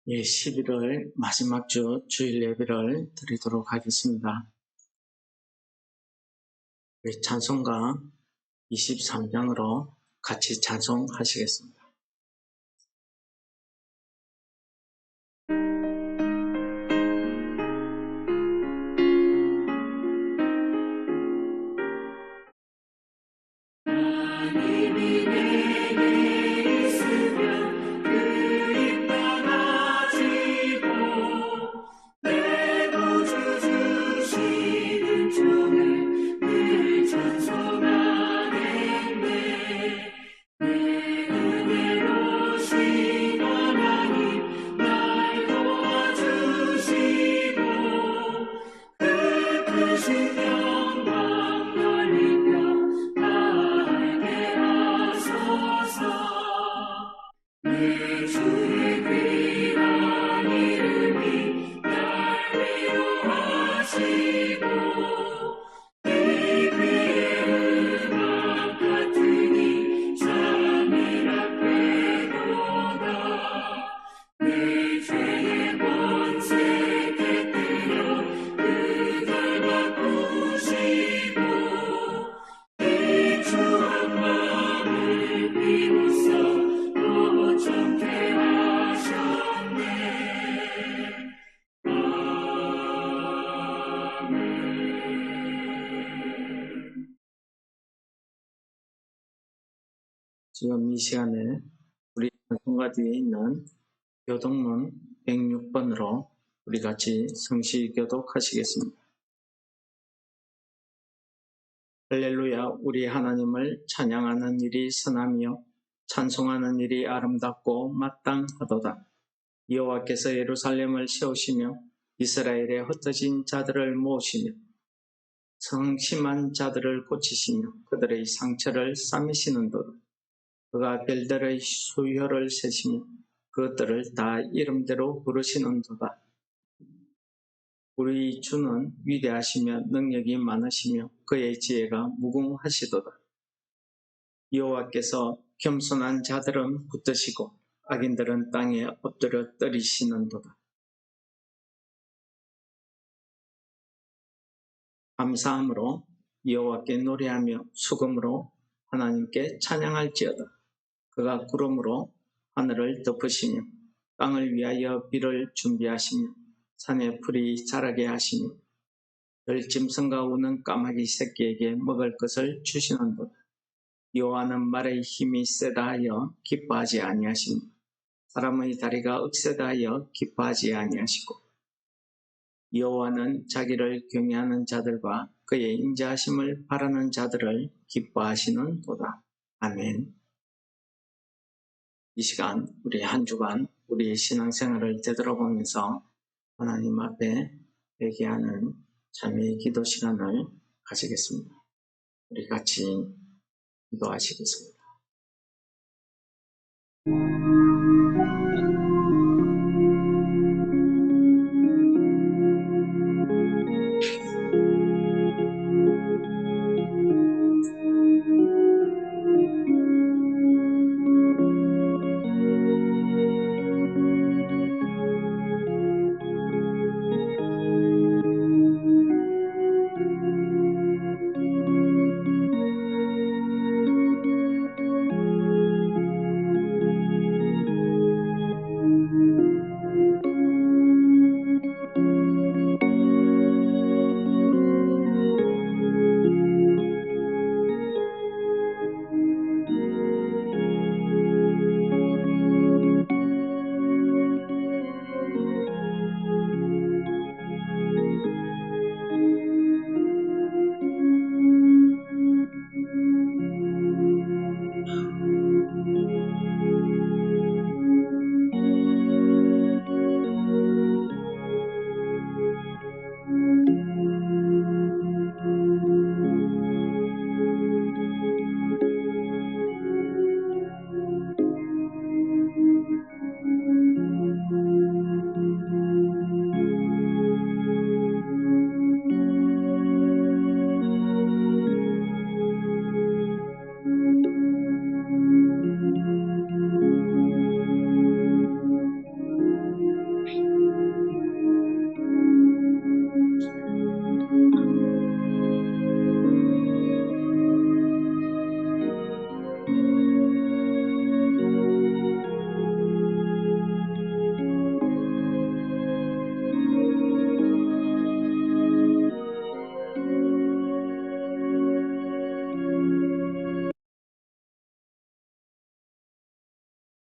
11월 마지막 주 주일 예배를 드리도록 하겠습니다. 우리 찬송가 23장으로 같이 찬송하시겠습니다. 지금 이 시간에 우리 찬송가 뒤에 있는 교독문 106번으로 우리 같이 성시 교독하시겠습니다. 할렐루야. 우리 하나님을 찬양하는 일이 선하며 찬송하는 일이 아름답고 마땅하도다. 여호와께서 예루살렘을 세우시며 이스라엘의 흩어진 자들을 모으시며 성심한 자들을 고치시며 그들의 상처를 싸매시는도다. 그가 별들의 수효를 세시며 그것들을 다 이름대로 부르시는도다. 우리 주는 위대하시며 능력이 많으시며 그의 지혜가 무궁하시도다. 여호와께서 겸손한 자들은 붙드시고 악인들은 땅에 엎드려 떨이시는도다. 감사함으로 여호와께 노래하며 수금으로 하나님께 찬양할지어다. 그가 구름으로 하늘을 덮으시며 땅을 위하여 비를 준비하시며 산에 풀이 자라게 하시며 들짐승과 우는 까마귀 새끼에게 먹을 것을 주시는도다. 여호와는 말의 힘이 세다 하여 기뻐하지 아니하시며 사람의 다리가 억세다 하여 기뻐하지 아니하시고 여호와는 자기를 경외하는 자들과 그의 인자하심을 바라는 자들을 기뻐하시는도다. 아멘. 이 시간 우리 한 주간 우리의 신앙생활을 되돌아보면서 하나님 앞에 회개하는 참회의 기도 시간을 가지겠습니다. 우리 같이 기도하시겠습니다.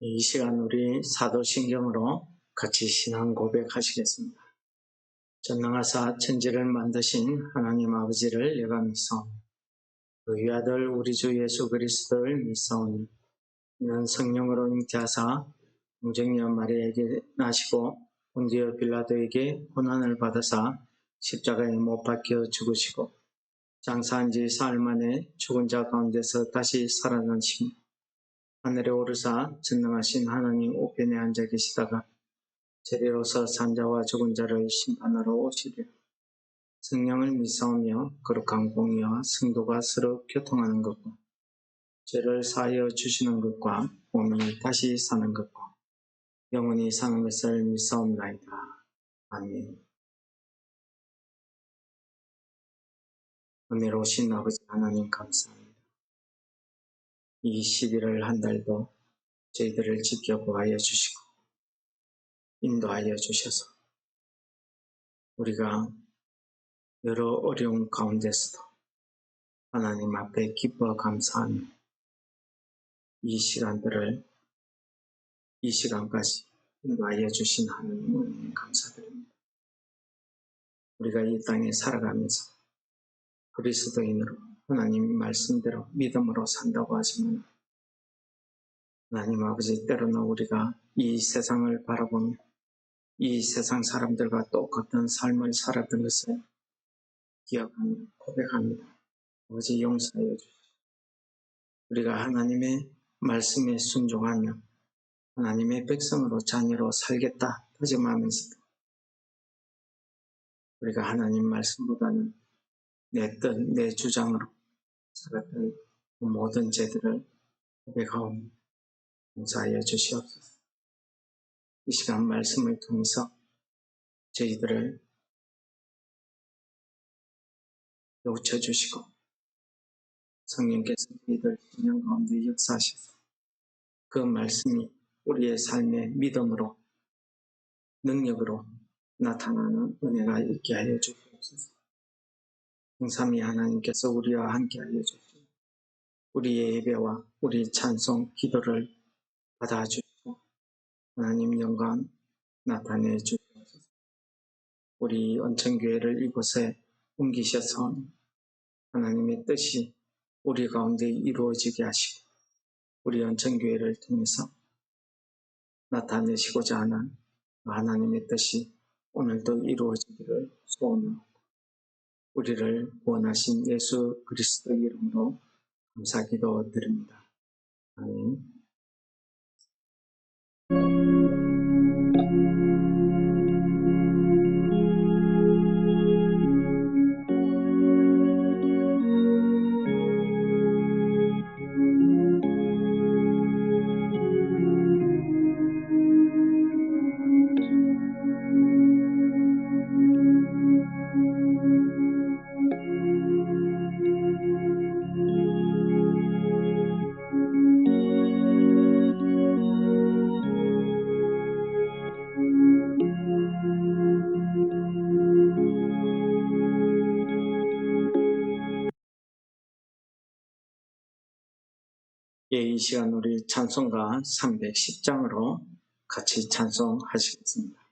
이 시간 우리 사도신경으로 같이 신앙 고백하시겠습니다. 전능하사 천지를 만드신 하나님 아버지를 내가 믿사오니 그 위아들 우리 주 예수 그리스도를 믿사오니 이는 성령으로 잉태하사 동정녀 마리아에게 나시고 본디오 빌라도에게 고난을 받으사 십자가에 못 박혀 죽으시고 장사한 지 사흘 만에 죽은 자 가운데서 다시 살아나시며 하늘에 오르사 전능하신 하나님 우편에 앉아 계시다가 제리로서 산자와 죽은 자를 심판하러 오시리라. 성령을 믿사오며 거룩한 공의와 성도가 서로 교통하는 것과 죄를 사하여 주시는 것과 몸이 다시 사는 것과 영원히 사는 것을 믿사옵나이다. 아멘. 은혜로우신 아버지 하나님 감사합니다. 이 11월 한 달도 저희들을 지켜보아여 주시고 인도하여 주셔서 우리가 여러 어려움 가운데서도 하나님 앞에 기뻐 감사하며 이 시간까지 인도하여 주신 하나님 은혜에 감사드립니다. 우리가 이 땅에 살아가면서 그리스도인으로 하나님 말씀대로 믿음으로 산다고 하지만 하나님 아버지 때로는 우리가 이 세상을 바라보며 이 세상 사람들과 똑같은 삶을 살았던 것을 기억하며 고백합니다. 아버지 용서하여 주시옵소서. 우리가 하나님의 말씀에 순종하며 하나님의 백성으로 자녀로 살겠다 다짐하면서도 우리가 하나님 말씀보다는 내 뜻, 내 주장으로 살았던 그 모든 죄들을 고백하오니 용서하여 주시옵소서. 이 시간 말씀을 통해서 저희들을 놓쳐주시고 성령께서 저희들 신령 가운데 역사하셔서 그 말씀이 우리의 삶의 믿음으로 능력으로 나타나는 은혜가 있게 하여 주시옵소서. 성삼위 하나님께서 우리와 함께 하여 주시고 우리의 예배와 우리 찬송 기도를 받아주시고 하나님 영광 나타내 주시옵소서. 우리 언천교회를 이곳에 옮기셔서 하나님의 뜻이 우리 가운데 이루어지게 하시고 우리 언천교회를 통해서 나타내시고자 하는 하나님의 뜻이 오늘도 이루어지기를 소원하고 우리를 구원하신 예수 그리스도의 이름으로 감사기도 드립니다. 아멘. 예, 이 시간 우리 찬송가 310장으로 같이 찬송하시겠습니다.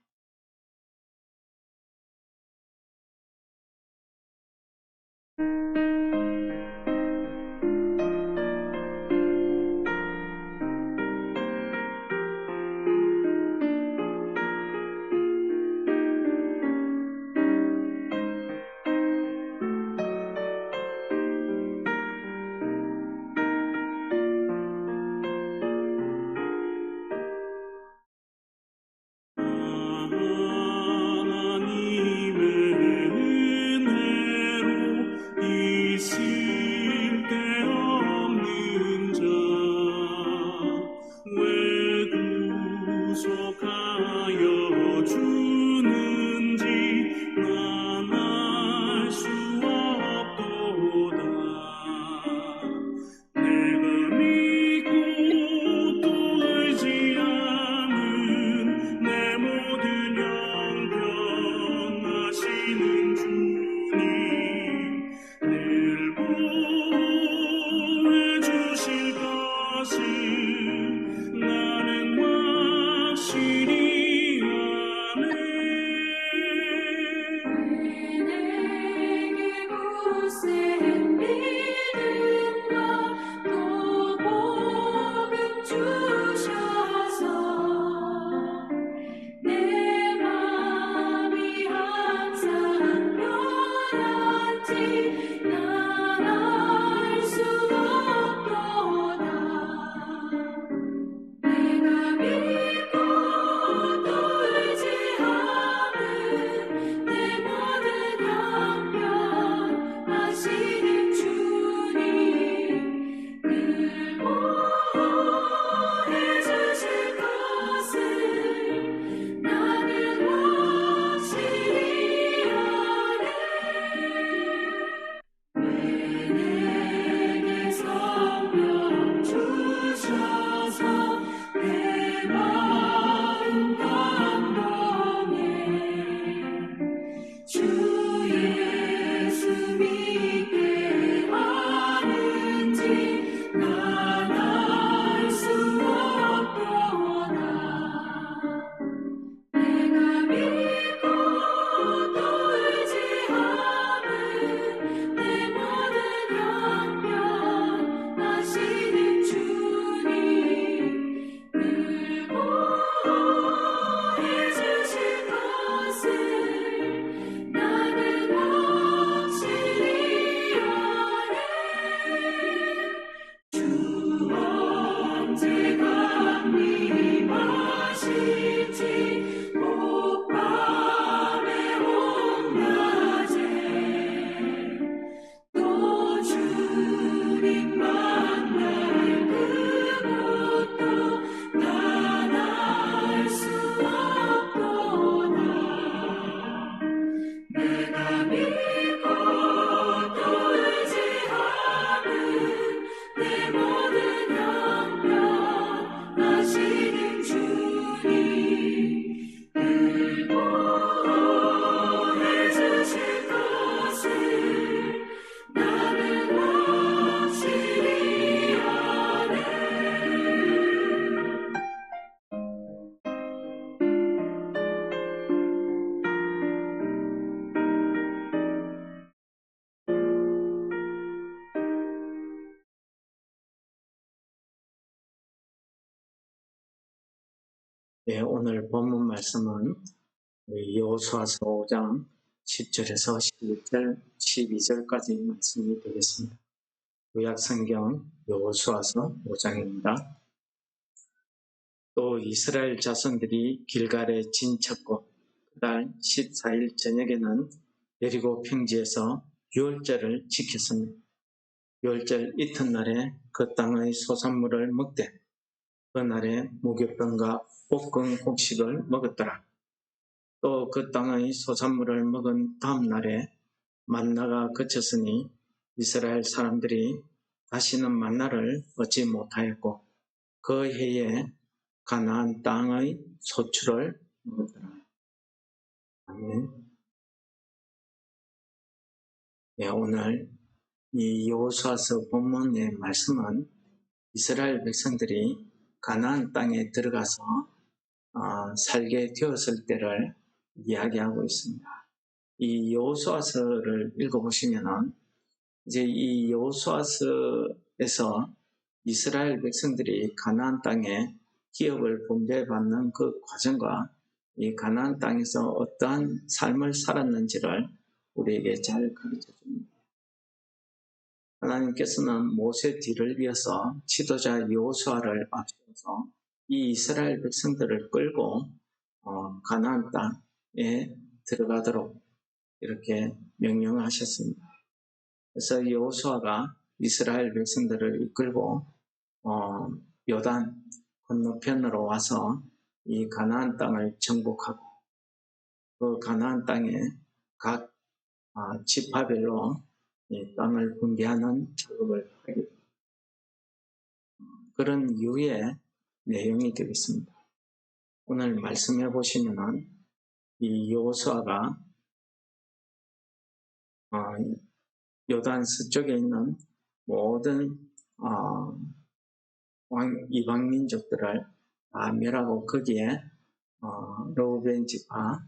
오늘 본문 말씀은 여호수아서 5장 10절에서 11절, 12절까지 말씀이 되겠습니다. 구약성경 여호수아서 5장입니다. 또 이스라엘 자손들이 길갈에 진쳤고 그달 14일 저녁에는 여리고 평지에서 유월절을 지켰습니다. 유월절 이튿날에 그 땅의 소산물을 먹되 그날에 무교병과 볶은 곡식을 먹었더라. 또 그 땅의 소산물을 먹은 다음 날에 만나가 그쳤으니 이스라엘 사람들이 다시는 만나를 얻지 못하였고 그 해에 가나안 땅의 소출을 먹었더라. 아멘. 오늘 이 여호수아서 본문의 말씀은 이스라엘 백성들이 가나안 땅에 들어가서 살게 되었을 때를 이야기하고 있습니다. 이 여호수아서를 읽어보시면은 이제 이 여호수아서에서 이스라엘 백성들이 가나안 땅에 기업을 분배받는 그 과정과 이 가나안 땅에서 어떠한 삶을 살았는지를 우리에게 잘 가르쳐 줍니다. 하나님께서는 모세 뒤를 이어서 지도자 여호수아를 앞세워서 이 이스라엘 백성들을 끌고 가나안 땅에 들어가도록 이렇게 명령하셨습니다. 그래서 여호수아가 이스라엘 백성들을 이끌고 요단 건너편으로 와서 이 가나안 땅을 정복하고 그 가나안 땅에 각 지파별로 이 땅을 분배하는 작업을 하게 됩니다. 그런 이유의 내용이 되겠습니다. 오늘 말씀해 보시면은 이 여호수아가 요단 서쪽에 있는 모든 이방 민족들을 다 멸하고 거기에 르우벤 지파,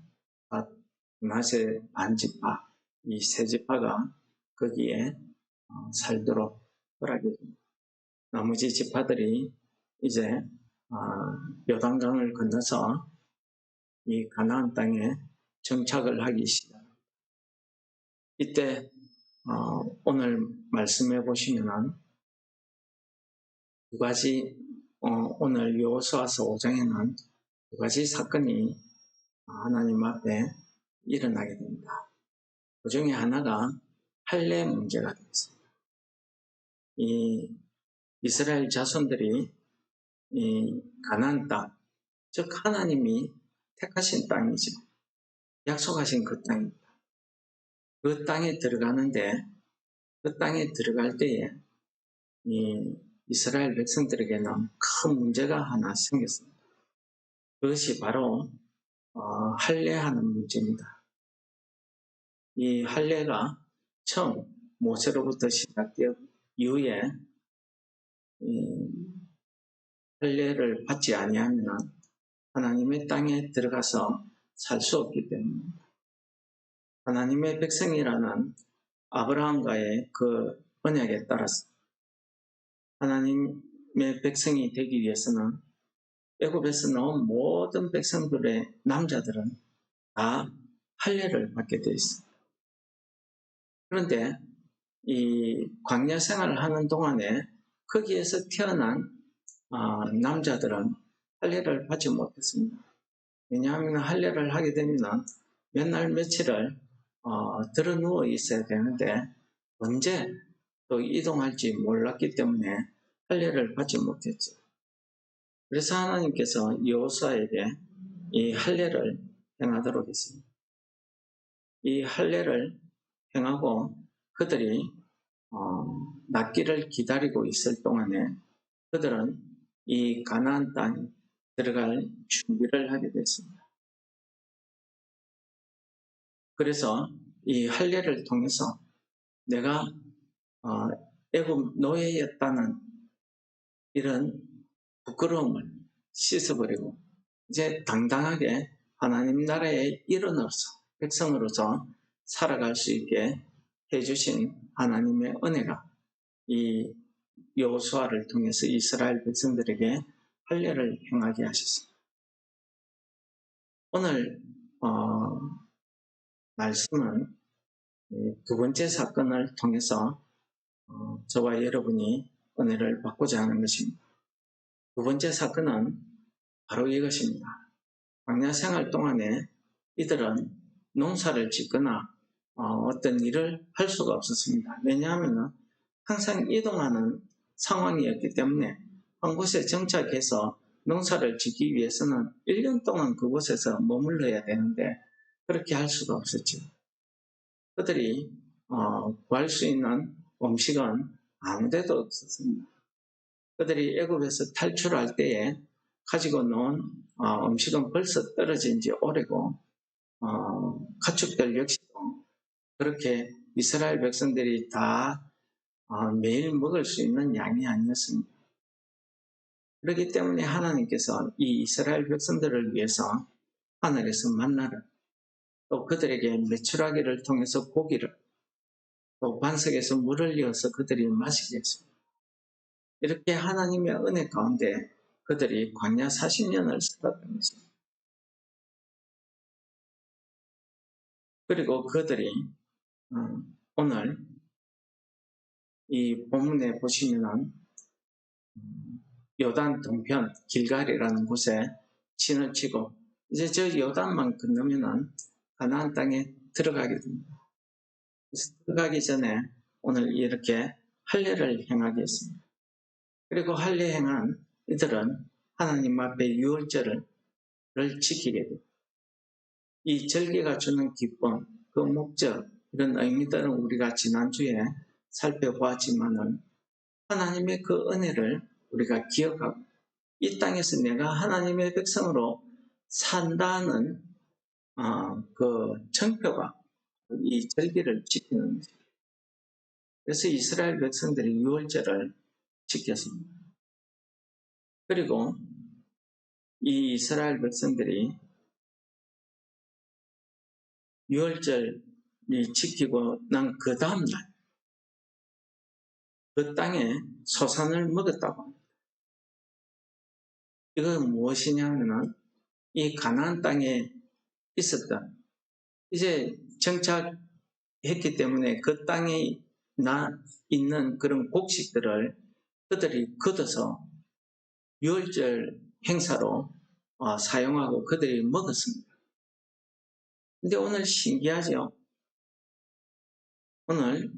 므낫세 반 지파, 이 세 지파가 거기에 살도록 허락해 줍니다. 나머지 지파들이 이제 요단강을 건너서 이 가나안 땅에 정착을 하기 시작합니다. 이때 오늘 말씀해 보시면 두 가지 오늘 여호수아서 5장에는 두 가지 사건이 하나님 앞에 일어나게 됩니다. 그 중에 하나가 할례 문제가 되겠습니다. 이 이스라엘 자손들이 이 가나안 땅, 즉 하나님이 택하신 땅이죠. 약속하신 그 땅입니다. 그 땅에 들어가는데 그 땅에 들어갈 때에 이 이스라엘 백성들에게는 큰 문제가 하나 생겼습니다. 그것이 바로 할례하는 문제입니다. 이 할례가 처음 모세로부터 시작되어 이후에 할례를 받지 아니하면 하나님의 땅에 들어가서 살 수 없기 때문입니다. 하나님의 백성이라는 아브라함과의 그 언약에 따라서 하나님의 백성이 되기 위해서는 애굽에서 나온 모든 백성들의 남자들은 다 할례를 받게 되어 있습니다. 그런데 이 광야 생활을 하는 동안에 거기에서 태어난 남자들은 할례를 받지 못했습니다. 왜냐하면 할례를 하게 되면 몇 날 며칠을 들어 누워 있어야 되는데 언제 또 이동할지 몰랐기 때문에 할례를 받지 못했죠. 그래서 하나님께서 여호수아에게 이 할례를 행하도록 했습니다. 이 할례를 행하고 그들이 낫기를 기다리고 있을 동안에 그들은 이 가나안 땅에 들어갈 준비를 하게 됐습니다. 그래서 이 할례를 통해서 내가 애굽 노예였다는 이런 부끄러움을 씻어버리고 이제 당당하게 하나님 나라의 일원으로서 백성으로서 살아갈 수 있게 해주신 하나님의 은혜가 이 여호수아를 통해서 이스라엘 백성들에게 할례를 행하게 하셨습니다. 오늘 말씀은 두 번째 사건을 통해서 저와 여러분이 은혜를 받고자 하는 것입니다. 두 번째 사건은 바로 이것입니다. 광야 생활 동안에 이들은 농사를 짓거나 어떤 일을 할 수가 없었습니다. 왜냐하면 항상 이동하는 상황이었기 때문에 한 곳에 정착해서 농사를 짓기 위해서는 1년 동안 그곳에서 머물러야 되는데 그렇게 할 수가 없었죠. 그들이 구할 수 있는 음식은 아무데도 없었습니다. 그들이 애굽에서 탈출할 때에 가지고 놓은 음식은 벌써 떨어진 지 오래고 가축들 역시도 그렇게 이스라엘 백성들이 다 매일 먹을 수 있는 양이 아니었습니다. 그렇기 때문에 하나님께서 이 이스라엘 백성들을 위해서 하늘에서 만나를, 또 그들에게 메추라기를 통해서 고기를, 또 반석에서 물을 이어서 그들이 마시게 했습니다. 이렇게 하나님의 은혜 가운데 그들이 광야 40년을 살았던 것입니다. 그리고 그들이 오늘 이 본문에 보시면은 요단 동편 길갈이라는 곳에 진을 치고 이제 저 요단만 건너면은 가나안 땅에 들어가게 됩니다. 그래서 들어가기 전에 오늘 이렇게 할례를 행하게 했습니다. 그리고 할례 행한 이들은 하나님 앞에 유월절을 지키게 됩니다. 이 절기가 주는 기쁨, 그 목적, 이런 의미들은 우리가 지난주에 살펴보았지만은 하나님의 그 은혜를 우리가 기억하고 이 땅에서 내가 하나님의 백성으로 산다는 그 청표가 이 절기를 지키는 것입니다. 그래서 이스라엘 백성들이 유월절을 지켰습니다. 그리고 이 이스라엘 백성들이 유월절을 지키고 난 그 다음날 그 땅에 소산을 먹었다고 합니다. 이건 무엇이냐면은 이 가나안 땅에 있었던 이제 정착했기 때문에 그 땅에 있는 그런 곡식들을 그들이 걷어서 유월절 행사로 사용하고 그들이 먹었습니다. 근데 오늘 신기하죠? 오늘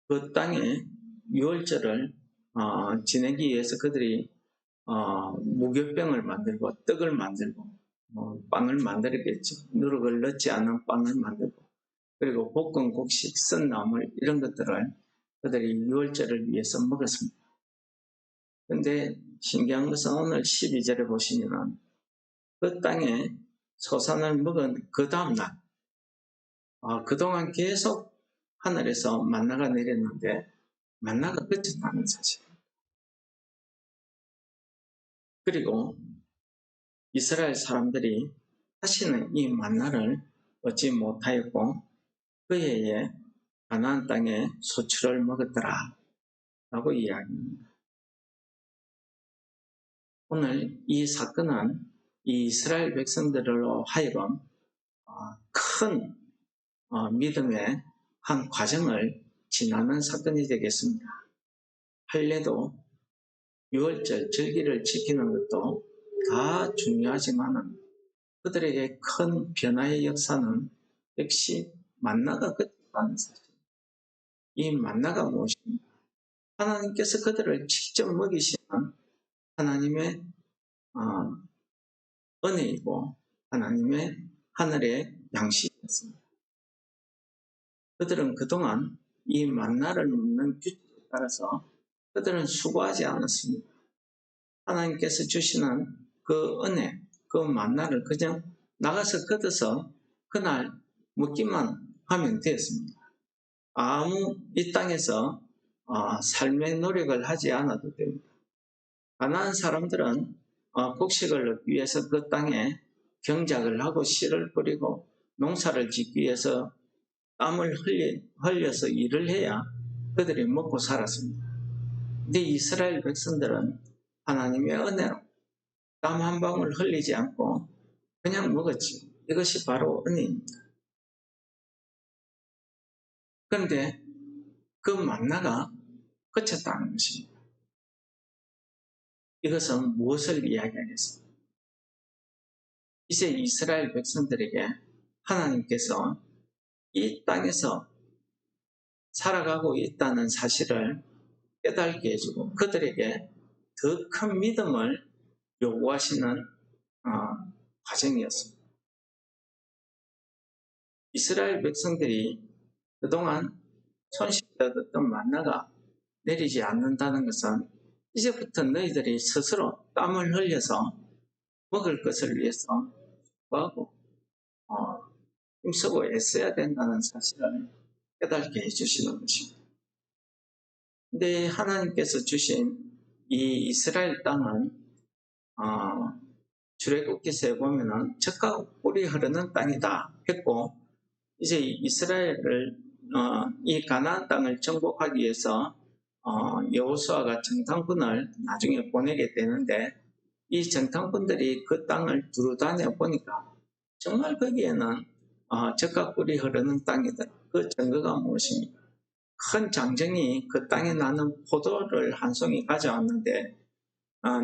그 땅에 유월절을 지내기 위해서 그들이 무교병을 만들고 떡을 만들고 빵을 만들었겠죠. 누룩을 넣지 않은 빵을 만들고 그리고 볶은 곡식, 쓴 나물 이런 것들을 그들이 유월절을 위해서 먹었습니다. 그런데 신기한 것은 오늘 12절에 보시면 그 땅에 소산을 먹은 그 다음날 그동안 계속 하늘에서 만나가 내렸는데 만나가 그쳤다는 사실. 그리고 이스라엘 사람들이 다시는 이 만나를 얻지 못하였고 그 해에 가나안 땅에 소출을 먹었더라 라고 이야기합니다. 오늘 이 사건은 이 이스라엘 백성들로 하여금 큰 믿음의 한 과정을 지나는 사건이 되겠습니다. 할례도 유월절 절기를 지키는 것도 다 중요하지만 그들에게 큰 변화의 역사는 역시 만나가 그쳤다는 사실. 이 만나가 무엇입니까? 하나님께서 그들을 직접 먹이시는 하나님의 은혜이고 하나님의 하늘의 양식이었습니다. 그들은 그동안 이 만나를 먹는 규칙에 따라서 그들은 수고하지 않았습니다. 하나님께서 주시는 그 은혜, 그 만나를 그냥 나가서 걷어서 그날 먹기만 하면 되었습니다. 아무 이 땅에서 삶의 노력을 하지 않아도 됩니다. 가나안 사람들은 곡식을 얻기 위해서 그 땅에 경작을 하고 씨를 뿌리고 농사를 짓기 위해서 땀을 흘려서 일을 해야 그들이 먹고 살았습니다. 근데 이스라엘 백성들은 하나님의 은혜로 땀 한 방울 흘리지 않고 그냥 먹었지. 이것이 바로 은혜입니다. 그런데 그 만나가 그쳤다는 것입니다. 이것은 무엇을 이야기하겠습니까? 이제 이스라엘 백성들에게 하나님께서 이 땅에서 살아가고 있다는 사실을 깨닫게 해주고 그들에게 더 큰 믿음을 요구하시는 과정이었습니다. 이스라엘 백성들이 그동안 손쉽게 얻었던 만나가 내리지 않는다는 것은 이제부터 너희들이 스스로 땀을 흘려서 먹을 것을 위해서 구하고 힘쓰고 애써야 된다는 사실을 깨닫게 해주시는 것입니다. 근데 하나님께서 주신 이 이스라엘 땅은 출애굽기서에 보면은 젖과 꿀이 흐르는 땅이다 했고, 이제 이스라엘을 이 가나안 땅을 정복하기 위해서 여호수아가 정탐꾼을 나중에 보내게 되는데, 이 정탐꾼들이 그 땅을 두루 다녀 보니까 정말 거기에는 젖과 꿀이 흐르는 땅이더라. 그 증거가 무엇입니까? 큰 장정이 그 땅에 나는 포도를 한 송이 가져왔는데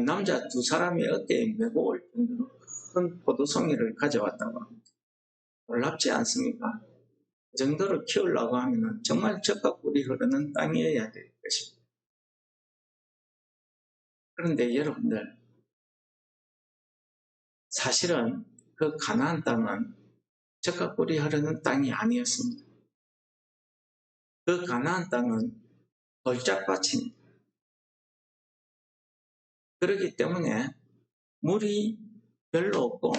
남자 두 사람이 어깨에 메고 올 정도로 큰 포도송이를 가져왔다고 합니다. 놀랍지 않습니까? 그 정도로 키우려고 하면 정말 젖과 꿀이 흐르는 땅이어야 될 것입니다. 그런데 여러분들, 사실은 그 가나안 땅은 젖과 꿀이 흐르는 땅이 아니었습니다. 그 가나안 땅은 돌짝밭입니다. 그렇기 때문에 물이 별로 없고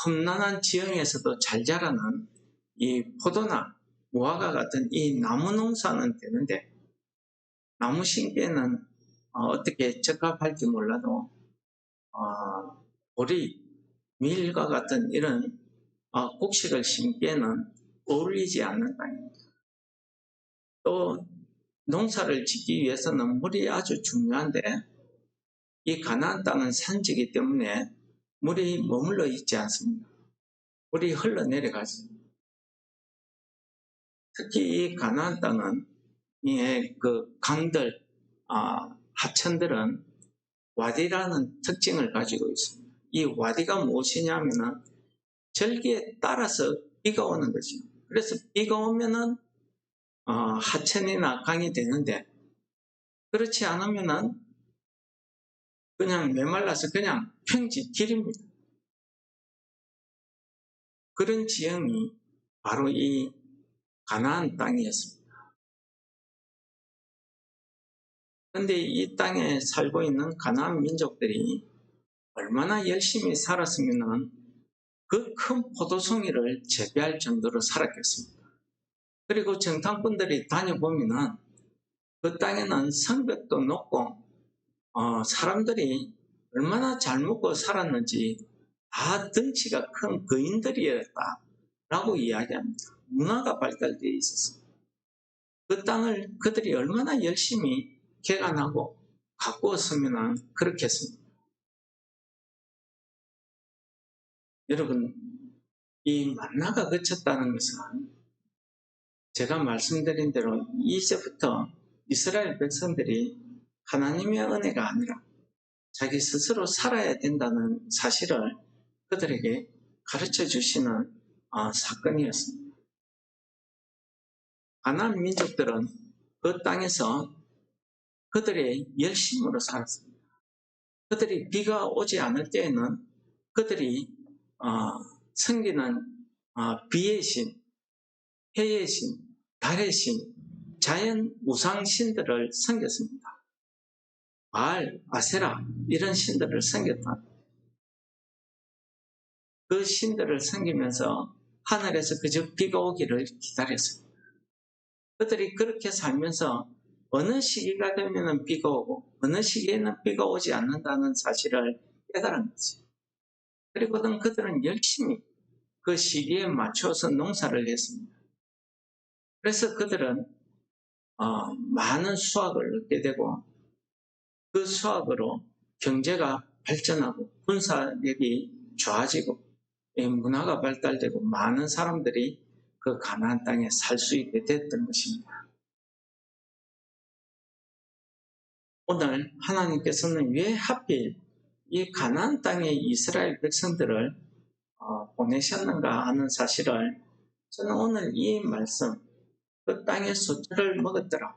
험난한 지형에서도 잘 자라는 이 포도나 무화과 같은 이 나무 농사는 되는데, 나무 심기에는 어떻게 적합할지 몰라도 보리, 밀과 같은 이런 곡식을 심기에는 어울리지 않는 땅입니다. 또 농사를 짓기 위해서는 물이 아주 중요한데, 이 가나안 땅은 산지이기 때문에 물이 머물러 있지 않습니다. 물이 흘러내려가죠. 특히 이 가나안 땅은 그 강들, 하천들은 와디라는 특징을 가지고 있습니다. 이 와디가 무엇이냐면은 절기에 따라서 비가 오는 거죠. 그래서 비가 오면은 하천이나 강이 되는데, 그렇지 않으면은 그냥 메말라서 그냥 평지 길입니다. 그런 지형이 바로 이 가나안 땅이었습니다. 그런데 이 땅에 살고 있는 가나안 민족들이 얼마나 열심히 살았으면 그 큰 포도송이를 재배할 정도로 살았겠습니까? 그리고 정탐꾼들이 다녀보면은 그 땅에는 성벽도 높고 사람들이 얼마나 잘 먹고 살았는지 다 덩치가 큰 거인들이었다라고 이야기합니다. 문화가 발달되어 있었습니다. 그 땅을 그들이 얼마나 열심히 개간하고 가꾸었으면 그렇겠습니다. 여러분, 이 만나가 그쳤다는 것은 제가 말씀드린 대로 이제부터 이스라엘 백성들이 하나님의 은혜가 아니라 자기 스스로 살아야 된다는 사실을 그들에게 가르쳐 주시는 사건이었습니다. 가나안 민족들은 그 땅에서 그들의 열심으로 살았습니다. 그들이 비가 오지 않을 때에는 그들이 섬기는 비의 신, 해의 신, 달의 신, 자연 우상 신들을 섬겼습니다. 바알, 아세라 이런 신들을 섬겼다. 그 신들을 섬기면서 하늘에서 그저 비가 오기를 기다렸습니다. 그들이 그렇게 살면서 어느 시기가 되면 비가 오고 어느 시기에는 비가 오지 않는다는 사실을 깨달은 거지. 그리고 그들은 열심히 그 시기에 맞춰서 농사를 했습니다. 그래서 그들은 많은 수확을 얻게 되고 그 수확으로 경제가 발전하고 군사력이 좋아지고 문화가 발달되고 많은 사람들이 그 가나안 땅에 살 수 있게 됐던 것입니다. 오늘 하나님께서는 왜 하필 이 가나안 땅에 이스라엘 백성들을 보내셨는가 하는 사실을 저는 오늘 이 말씀, 그 땅의 소출을 먹었더라,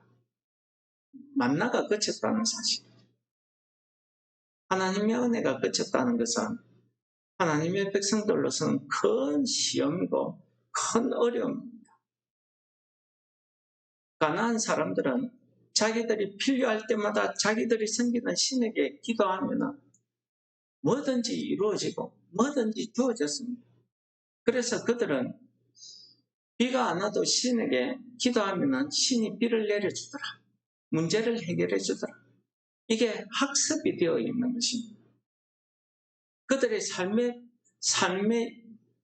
만나가 그쳤다는 사실, 하나님의 은혜가 그쳤다는 것은 하나님의 백성들로서는 큰 시험이고 큰 어려움입니다. 가나안 사람들은 자기들이 필요할 때마다 자기들이 섬기는 신에게 기도하면 뭐든지 이루어지고 뭐든지 주어졌습니다. 그래서 그들은 비가 안 와도 신에게 기도하면 신이 비를 내려주더라, 문제를 해결해 주더라. 이게 학습이 되어 있는 것입니다. 그들의 삶의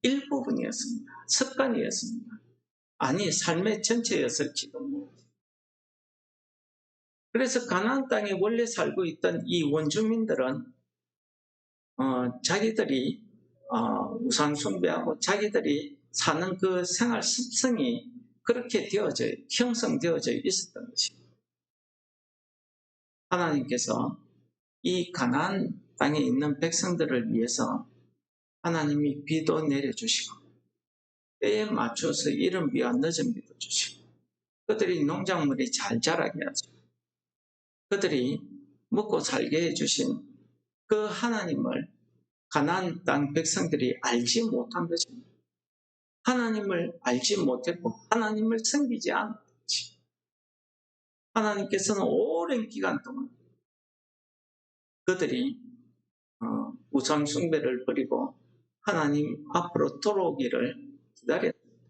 일부분이었습니다. 습관이었습니다. 아니, 삶의 전체였을지도 모릅니다. 그래서 가나안 땅에 원래 살고 있던 이 원주민들은 자기들이 우상 숭배하고 자기들이 사는 그 생활 습성이 그렇게 형성되어져 있었던 것입니다. 하나님께서 이 가나안 땅에 있는 백성들을 위해서 하나님이 비도 내려주시고 때에 맞춰서 이른 비와 늦은 비도 주시고 그들이 농작물이 잘 자라게 하시고 그들이 먹고 살게 해주신 그 하나님을 가나안 땅 백성들이 알지 못한 것입니다. 하나님을 알지 못했고 하나님을 섬기지 않은 것이, 하나님께서는 오랜 기간 동안 그들이 우상 숭배를 버리고 하나님 앞으로 돌아오기를 기다렸습니다.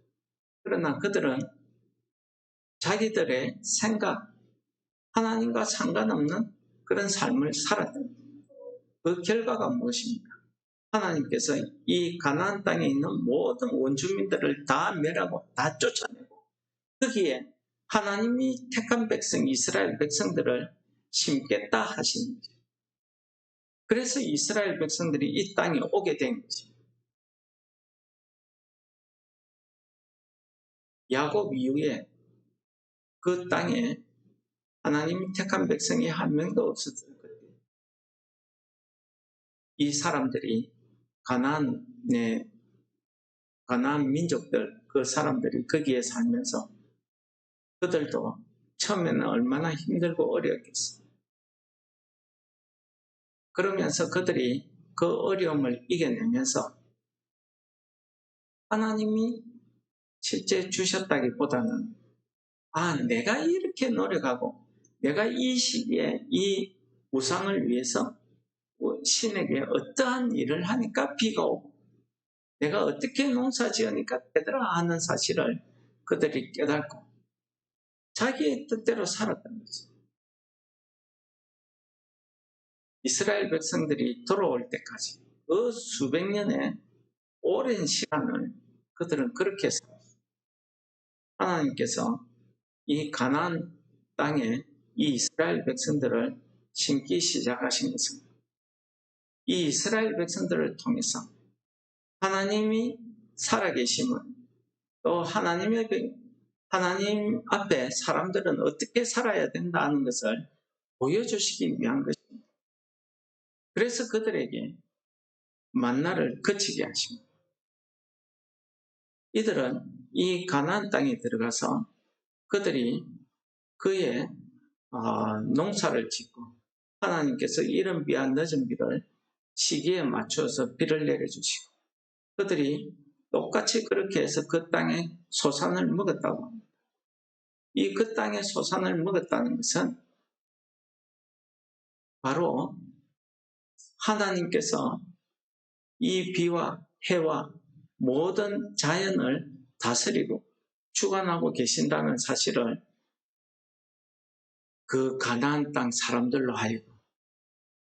그러나 그들은 자기들의 생각, 하나님과 상관없는 그런 삶을 살았던 그 결과가 무엇입니까? 하나님께서 이 가나안 땅에 있는 모든 원주민들을 다 멸하고 다 쫓아내고 거기에 하나님이 택한 백성 이스라엘 백성들을 심겠다 하신 거죠. 그래서 이스라엘 백성들이 이 땅에 오게 된 것입니다. 야곱 이후에 그 땅에 하나님이 택한 백성이 한 명도 없었을 거예요. 이 사람들이 가나안 민족들, 그 사람들이 거기에 살면서 그들도 처음에는 얼마나 힘들고 어려웠겠어요. 그러면서 그들이 그 어려움을 이겨내면서 하나님이 실제 주셨다기보다는 내가 이렇게 노력하고 내가 이 시기에 이 우상을 위해서 신에게 어떠한 일을 하니까 비가 오고 내가 어떻게 농사 지으니까 되더라 하는 사실을 그들이 깨닫고 자기의 뜻대로 살았던 거죠. 이스라엘 백성들이 돌아올 때까지 그 수백 년의 오랜 시간을 그들은 그렇게 살았어요. 하나님께서 이 가나안 땅에 이 이스라엘 백성들을 심기 시작하신 것은 이 이스라엘 백성들을 통해서 하나님이 살아계심을, 또 하나님 앞에 사람들은 어떻게 살아야 된다는 것을 보여주시기 위한 것입니다. 그래서 그들에게 만나를 그치게 하십니다. 이들은 이 가나안 땅에 들어가서 그들이 그의 농사를 짓고 하나님께서 이른 비와 늦은 비를 시기에 맞춰서 비를 내려주시고 그들이 똑같이 그렇게 해서 그 땅에 소산을 먹었다고 합니다. 이 그 땅에 소산을 먹었다는 것은 바로 하나님께서 이 비와 해와 모든 자연을 다스리고 주관하고 계신다는 사실을 그 가나안 땅 사람들로 하여금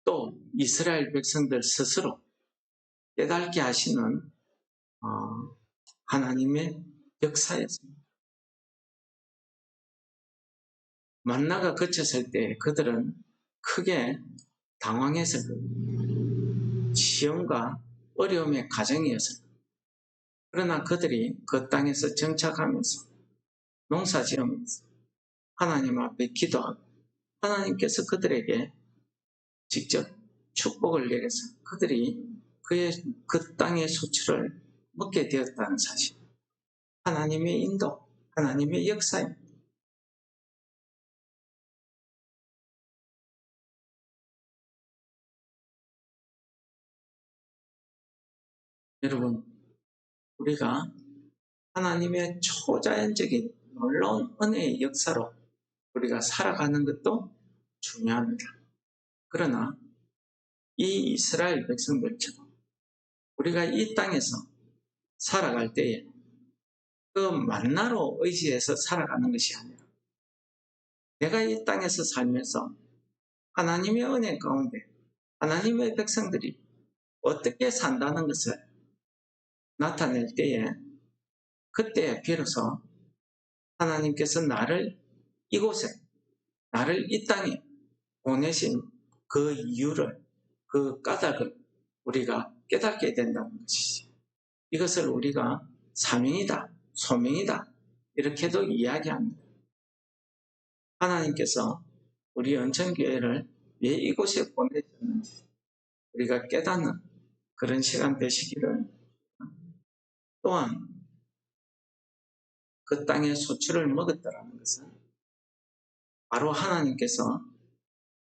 또 이스라엘 백성들 스스로 깨닫게 하시는 하나님의 역사였습니다. 만나가 그쳤을 때 그들은 크게 당황했을 겁니다. 시험과 어려움의 과정이었을 겁니다. 그러나 그들이 그 땅에서 정착하면서 농사지으면서 하나님 앞에 기도하고 하나님께서 그들에게 직접 축복을 내려서 그들이 그 땅의 수출을 먹게 되었다는 사실. 하나님의 인도, 하나님의 역사입니다. 여러분, 우리가 하나님의 초자연적인 놀라운 은혜의 역사로 우리가 살아가는 것도 중요합니다. 그러나 이 이스라엘 백성들처럼 우리가 이 땅에서 살아갈 때에 그 만나로 의지해서 살아가는 것이 아니라 내가 이 땅에서 살면서 하나님의 은혜 가운데 하나님의 백성들이 어떻게 산다는 것을 나타낼 때에 그때 비로소 하나님께서 나를 이곳에 나를 이 땅에 보내신 그 이유를 그 까닭을 우리가 깨닫게 된다는 것이지. 이것을 우리가 사명이다, 소명이다 이렇게도 이야기합니다. 하나님께서 우리 연천교회를 왜 이곳에 보내셨는지 우리가 깨닫는 그런 시간 되시기를, 또한 그 땅의 소출을 먹었다라는 것은 바로 하나님께서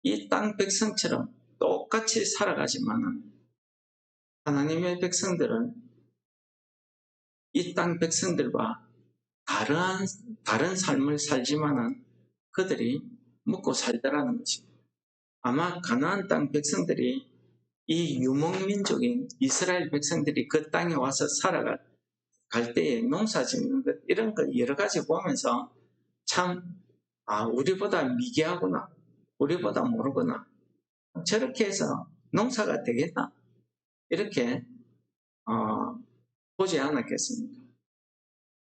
이 땅 백성처럼 똑같이 살아가지만은 하나님의 백성들은 이 땅 백성들과 다른 삶을 살지만은 그들이 먹고 살더라는 것입니다. 아마 가나안 땅 백성들이 이 유목민족인 이스라엘 백성들이 그 땅에 와서 살아갈 때에 농사 짓는 것, 이런 것 여러 가지 보면서 참, 우리보다 미개하구나, 우리보다 모르구나, 저렇게 해서 농사가 되겠나, 이렇게 보지 않았겠습니까?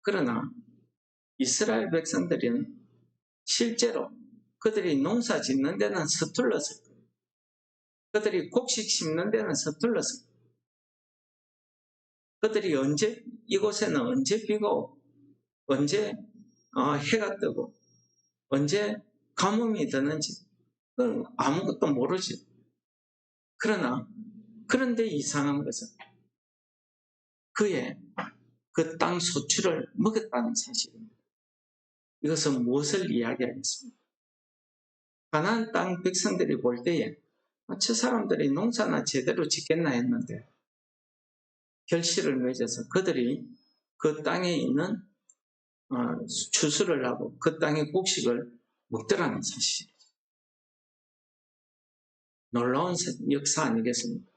그러나 이스라엘 백성들은 실제로 그들이 농사 짓는 데는 서툴렀을 거예요. 그들이 곡식 심는 데는 서툴렀을 거예요. 그들이 이곳에는 언제 비가 오고, 언제 해가 뜨고, 언제 가뭄이 드는지, 그건 아무것도 모르지. 그런데 이상한 것은 그의 그 땅 소출을 먹었다는 사실입니다. 이것은 무엇을 이야기하겠습니까? 가나안 땅 백성들이 볼 때에 저 사람들이 농사나 제대로 짓겠나 했는데 결실을 맺어서 그들이 그 땅에 있는 추수를 하고 그 땅의 곡식을 먹더라는 사실이죠. 놀라운 역사 아니겠습니까?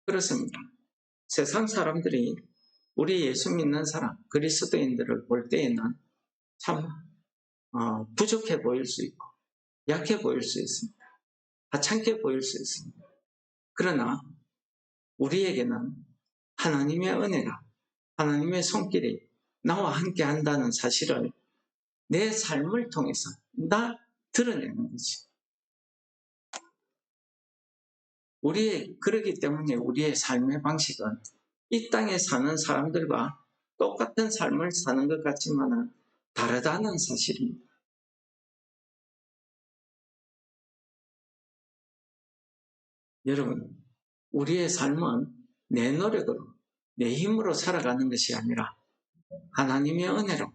그렇습니다. 세상 사람들이 우리 예수 믿는 사람, 그리스도인들을 볼 때에는 참 부족해 보일 수 있고 약해 보일 수 있습니다. 하찮게 보일 수 있습니다. 그러나 우리에게는 하나님의 은혜가, 하나님의 손길이 나와 함께 한다는 사실을 내 삶을 통해서 드러내는 거지. 그렇기 때문에 우리의 삶의 방식은 이 땅에 사는 사람들과 똑같은 삶을 사는 것 같지만 다르다는 사실입니다. 여러분, 우리의 삶은 내 노력으로, 내 힘으로 살아가는 것이 아니라 하나님의 은혜로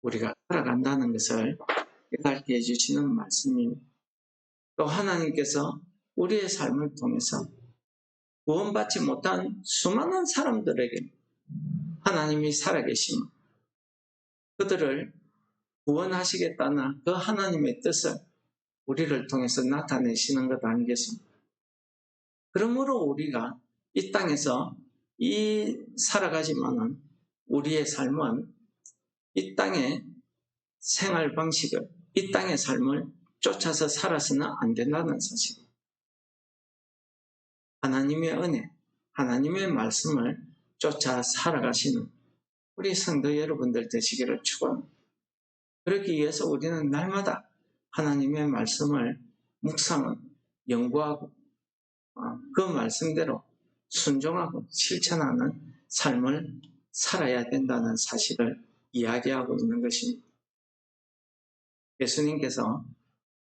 우리가 살아간다는 것을 깨닫게 해주시는 말씀입니다. 또 하나님께서 우리의 삶을 통해서 구원받지 못한 수많은 사람들에게 하나님이 살아계심, 그들을 구원하시겠다는 그 하나님의 뜻을 우리를 통해서 나타내시는 것 아니겠습니까? 그러므로 우리가 이 땅에서 살아가지만은 우리의 삶은 이 땅의 생활 방식을, 이 땅의 삶을 쫓아서 살아서는 안 된다는 사실. 하나님의 은혜, 하나님의 말씀을 쫓아 살아가시는 우리 성도 여러분들 되시기를 축원합니다. 그러기 위해서 우리는 날마다 하나님의 말씀을 묵상하고 연구하고 그 말씀대로 순종하고 실천하는 삶을 살아야 된다는 사실을 이야기하고 있는 것입니다. 예수님께서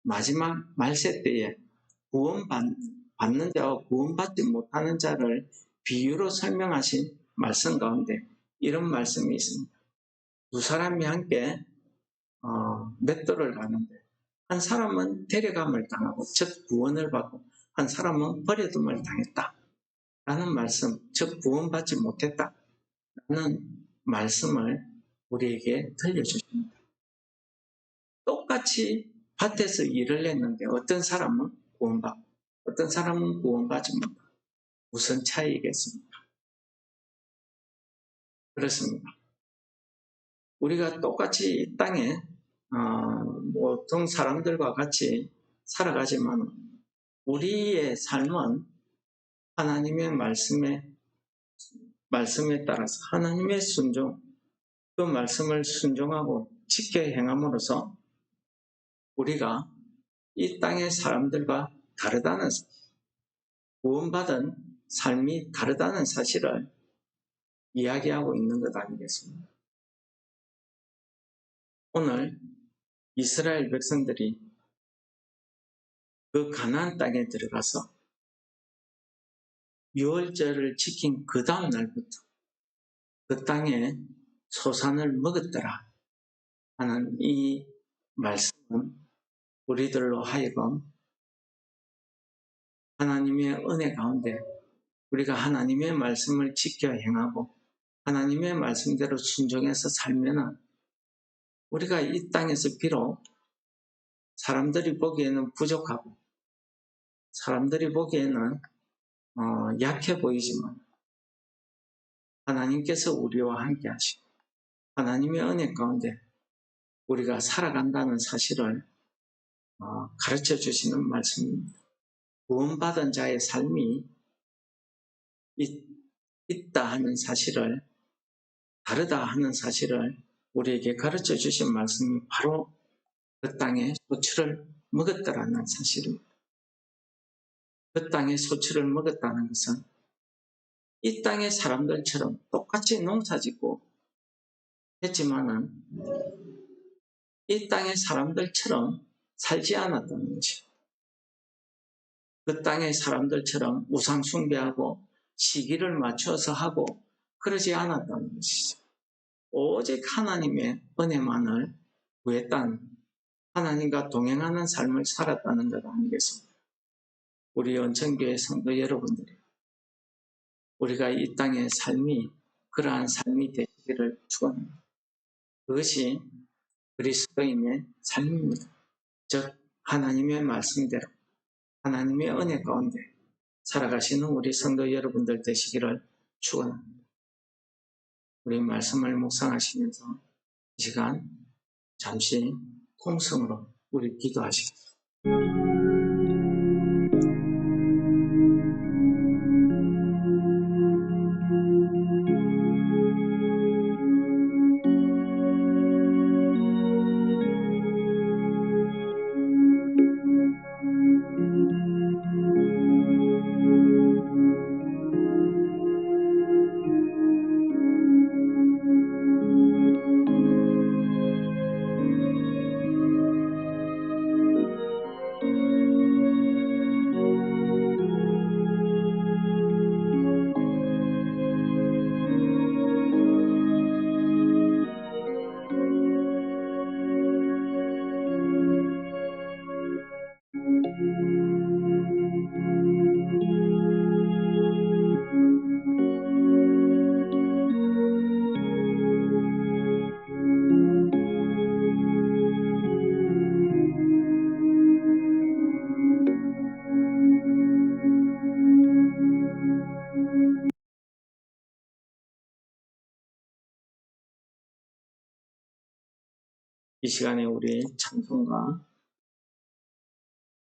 마지막 말세 때에 구원받는 자와 구원받지 못하는 자를 비유로 설명하신 말씀 가운데 이런 말씀이 있습니다. 두 사람이 함께 맷돌을 가는데 한 사람은 데려감을 당하고 즉 구원을 받고 한 사람은 버려둠을 당했다 라는 말씀, 즉 구원받지 못했다 라는 말씀을 우리에게 들려주십니다. 똑같이 밭에서 일을 했는데 어떤 사람은 구원받고 어떤 사람은 구원받지 못하고 무슨 차이겠습니까? 그렇습니다. 우리가 똑같이 이 땅에 보통 사람들과 같이 살아가지만 우리의 삶은 하나님의 말씀에 따라서 하나님의 순종, 그 말씀을 순종하고 지켜 행함으로써 우리가 이 땅의 사람들과 다르다는 사실, 구원받은 삶이 다르다는 사실을 이야기하고 있는 것 아니겠습니까? 오늘 이스라엘 백성들이 그 가나안 땅에 들어가서 유월절을 지킨 그 다음 날부터 그 땅에 소산을 먹었더라 하는 이 말씀은 우리들로 하여금 하나님의 은혜 가운데 우리가 하나님의 말씀을 지켜 행하고 하나님의 말씀대로 순종해서 살면은 우리가 이 땅에서 비록 사람들이 보기에는 부족하고 사람들이 보기에는 약해 보이지만 하나님께서 우리와 함께 하시고 하나님의 은혜 가운데 우리가 살아간다는 사실을 가르쳐 주시는 말씀입니다. 구원받은 자의 삶이 있다 하는 사실을, 다르다 하는 사실을 우리에게 가르쳐 주신 말씀이 바로 그 땅에 소출을 먹었다라는 사실입니다. 그 땅에 소출을 먹었다는 것은 이 땅의 사람들처럼 똑같이 농사짓고 했지만은 이 땅의 사람들처럼 살지 않았다는 것입니다. 그 땅의 사람들처럼 우상 숭배하고 시기를 맞춰서 하고 그러지 않았다는 것이죠. 오직 하나님의 은혜만을 구했다는, 하나님과 동행하는 삶을 살았다는 것 아니겠습니까? 우리 연천교회 성도 여러분들이 우리가 이 땅의 삶이 그러한 삶이 되시기를 축원합니다. 그것이 그리스도인의 삶입니다. 즉 하나님의 말씀대로 하나님의 은혜 가운데 살아가시는 우리 성도 여러분들 되시기를 축원합니다. 우리 말씀을 묵상하시면서 이 시간 잠시 통성으로 우리 기도하시겠습니다. 이 시간에 우리 찬송가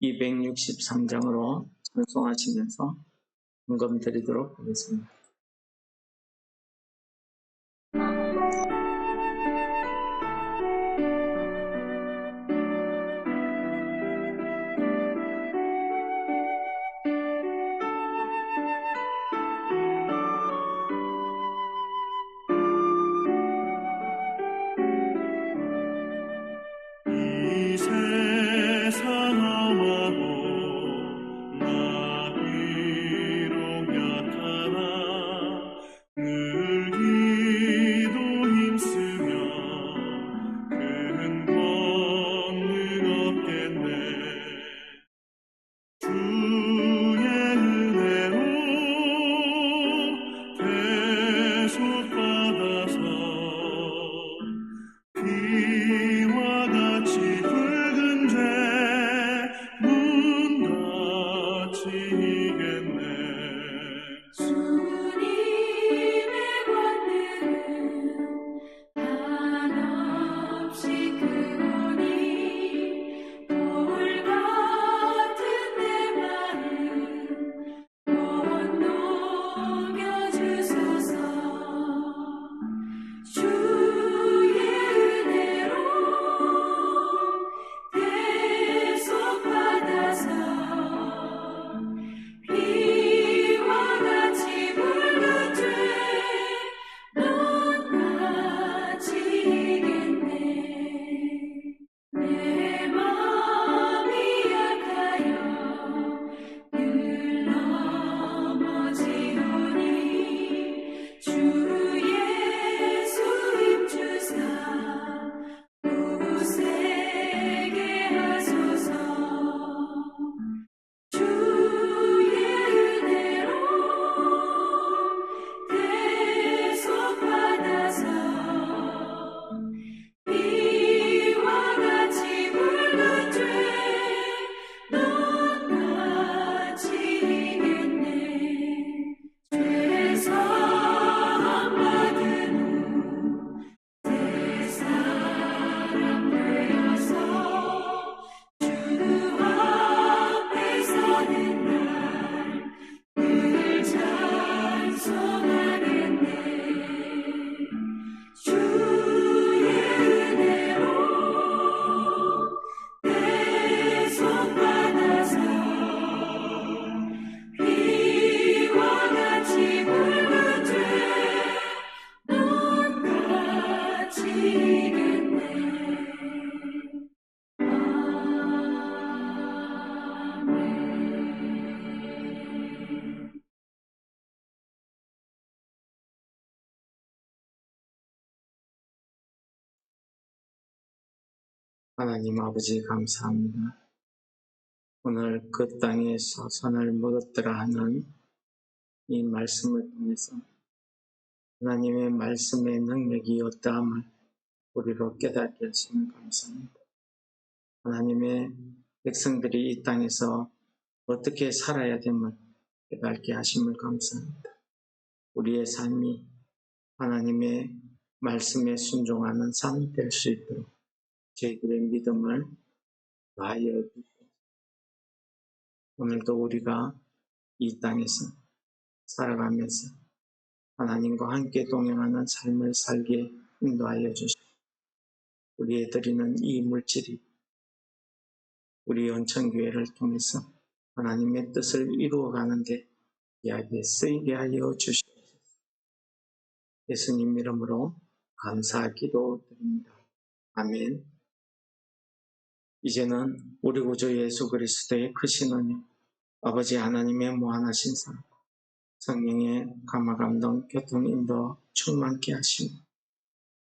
263장으로 찬송하시면서 헌금 드리도록 하겠습니다. 하나님 아버지 감사합니다. 오늘 그 땅에 소선을 묻었더라 하는 이 말씀을 통해서 하나님의 말씀의 능력이 없다함을 우리로 깨닫게 하시면 감사합니다. 하나님의 백성들이 이 땅에서 어떻게 살아야 됨을 깨닫게 하심을 감사합니다. 우리의 삶이 하나님의 말씀에 순종하는 삶이 될 수 있도록 저희들의 믿음을 다하여 주시옵소서. 오늘도 우리가 이 땅에서 살아가면서 하나님과 함께 동행하는 삶을 살게 인도하여 주시옵소서. 우리의 드리는 이 물질이 우리 온천교회를 통해서 하나님의 뜻을 이루어가는데 귀하게 쓰이게 하여 주시옵소서. 예수님 이름으로 감사 기도드립니다. 아멘. 이제는 우리 구주 예수 그리스도의 크신 은혜, 아버지 하나님의 무한하신 사랑, 성령의 감화감동 교통 인도 충만케 하시고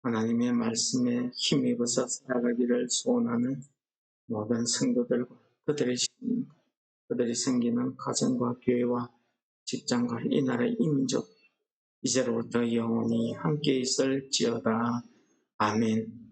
하나님의 말씀에 힘입어서 살아가기를 소원하는 모든 성도들과 그들이 생기는 가정과 교회와 직장과 이 나라의 이민족 이제로부터 영원히 함께 있을지어다. 아멘.